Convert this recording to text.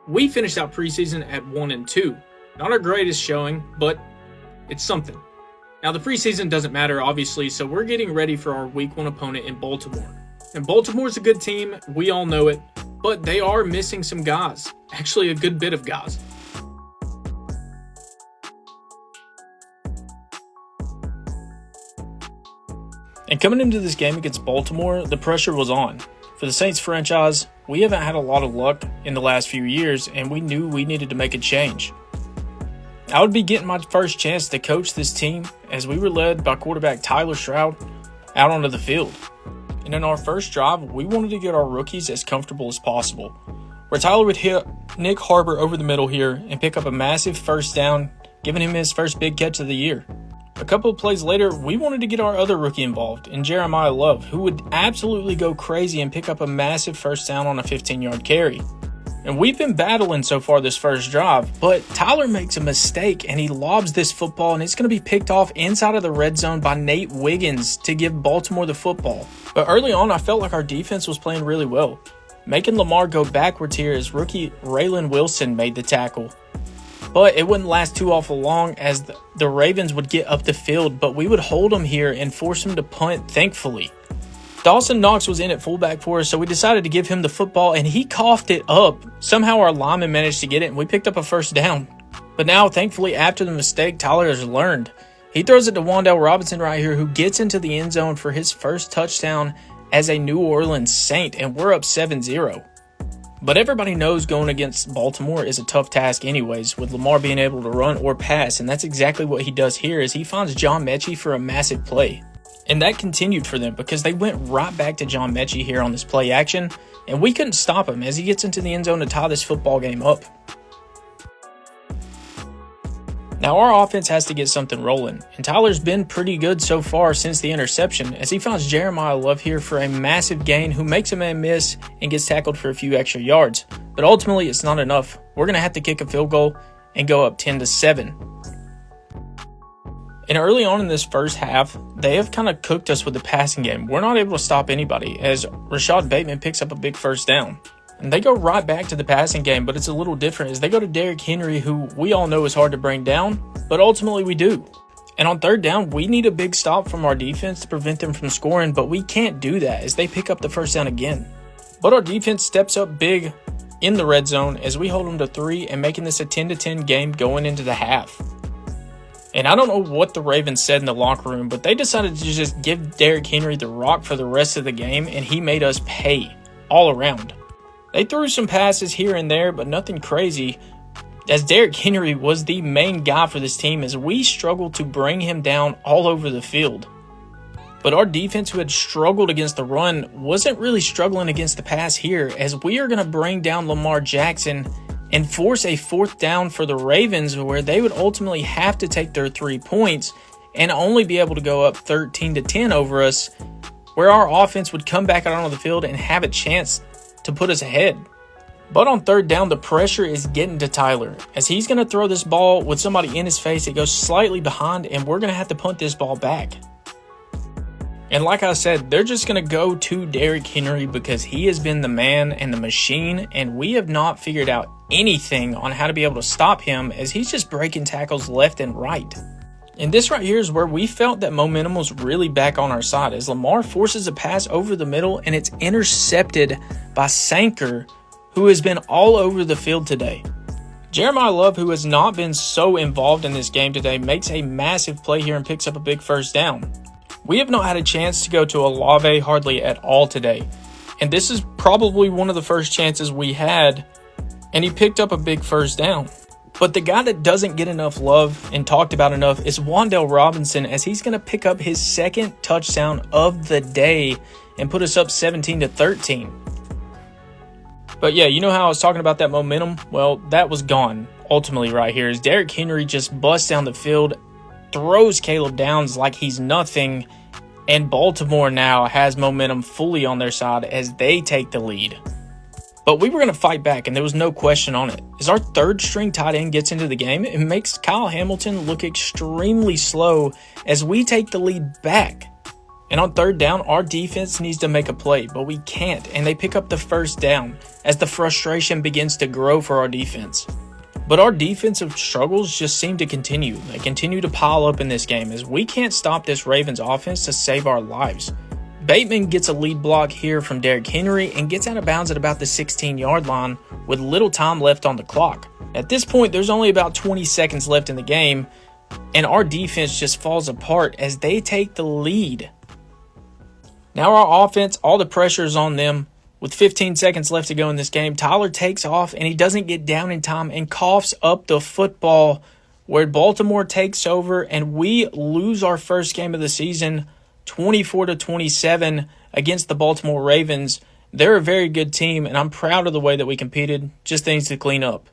We finished out preseason at 1-2. Not our greatest showing, but it's something. Now the preseason doesn't matter obviously, so we're getting ready for our week 1 opponent in Baltimore. And Baltimore's a good team, we all know it, but they are missing some guys. Actually a good bit of guys. And coming into this game against Baltimore, the pressure was on. For the Saints franchise, we haven't had a lot of luck in the last few years, and we knew we needed to make a change. I would be getting my first chance to coach this team as we were led by quarterback Tyler Stroud out onto the field. And in our first drive, we wanted to get our rookies as comfortable as possible, where Tyler would hit Nick Harbor over the middle here and pick up a massive first down, giving him his first big catch of the year. A couple of plays later, we wanted to get our other rookie involved in Jeremiah Love, who would absolutely go crazy and pick up a massive first down on a 15-yard carry. And we've been battling so far this first drive, but Tyler makes a mistake and he lobs this football and it's going to be picked off inside of the red zone by Nate Wiggins to give Baltimore the football. But early on, I felt like our defense was playing really well, making Lamar go backwards here as rookie Raylan Wilson made the tackle. But it wouldn't last too awful long as the Ravens would get up the field, but we would hold them here and force them to punt, thankfully. Dawson Knox was in at fullback for us, so we decided to give him the football, and he coughed it up. Somehow our lineman managed to get it, and we picked up a first down. But now, thankfully, after the mistake, Tyler has learned. He throws it to Wan'Dale Robinson right here, who gets into the end zone for his first touchdown as a New Orleans Saint, and we're up 7-0. But everybody knows going against Baltimore is a tough task anyways, with Lamar being able to run or pass, and that's exactly what he does here as he finds John Mechie for a massive play. And that continued for them because they went right back to John Mechie here on this play action, and we couldn't stop him as he gets into the end zone to tie this football game up. Now our offense has to get something rolling, and Tyler's been pretty good so far since the interception as he finds Jeremiah Love here for a massive gain who makes a man miss and gets tackled for a few extra yards. But ultimately it's not enough. We're going to have to kick a field goal and go up 10-7. And early on in this first half, they have kind of cooked us with the passing game. We're not able to stop anybody as Rashad Bateman picks up a big first down. And they go right back to the passing game, but it's a little different as they go to Derrick Henry, who we all know is hard to bring down, but ultimately we do. And on third down, we need a big stop from our defense to prevent them from scoring, but we can't do that as they pick up the first down again. But our defense steps up big in the red zone as we hold them to 3 and making this a 10-10 game going into the half. And I don't know what the Ravens said in the locker room, but they decided to just give Derrick Henry the rock for the rest of the game, and he made us pay all around. They threw some passes here and there, but nothing crazy, as Derrick Henry was the main guy for this team as we struggled to bring him down all over the field. But our defense, who had struggled against the run, wasn't really struggling against the pass here, as we are going to bring down Lamar Jackson and force a fourth down for the Ravens, where they would ultimately have to take their 3 points and only be able to go up 13-10 over us, where our offense would come back out onto the field and have a chance to put us ahead. But on third down, the pressure is getting to Tyler as he's going to throw this ball with somebody in his face. It goes slightly behind, and we're going to have to punt this ball back. And like I said, they're just going to go to Derrick Henry because he has been the man and the machine, and we have not figured out anything on how to be able to stop him as he's just breaking tackles left and right. And this right here is where we felt that momentum was really back on our side as Lamar forces a pass over the middle and it's intercepted by Sanker, who has been all over the field today. Jeremiah Love, who has not been so involved in this game today, makes a massive play here and picks up a big first down. We have not had a chance to go to Olave hardly at all today, and this is probably one of the first chances we had, and he picked up a big first down. But the guy that doesn't get enough love and talked about enough is Wan'Dale Robinson, as he's going to pick up his second touchdown of the day and put us up 17-13. But yeah, you know how I was talking about that momentum? Well, that was gone ultimately right here as Derrick Henry just busts down the field, throws Caleb Downs like he's nothing, and Baltimore now has momentum fully on their side as they take the lead. But we were going to fight back, and there was no question on it. As our third string tight end gets into the game, it makes Kyle Hamilton look extremely slow as we take the lead back. And on third down, our defense needs to make a play, but we can't, and they pick up the first down as the frustration begins to grow for our defense. But our defensive struggles just seem to continue. They continue to pile up in this game as we can't stop this Ravens offense to save our lives. Bateman gets a lead block here from Derrick Henry and gets out of bounds at about the 16-yard line with little time left on the clock. At this point, there's only about 20 seconds left in the game, and our defense just falls apart as they take the lead. Now our offense, all the pressure is on them. With 15 seconds left to go in this game, Tyler takes off and he doesn't get down in time and coughs up the football where Baltimore takes over and we lose our first game of the season 24-27 against the Baltimore Ravens. They're a very good team and I'm proud of the way that we competed. Just things to clean up.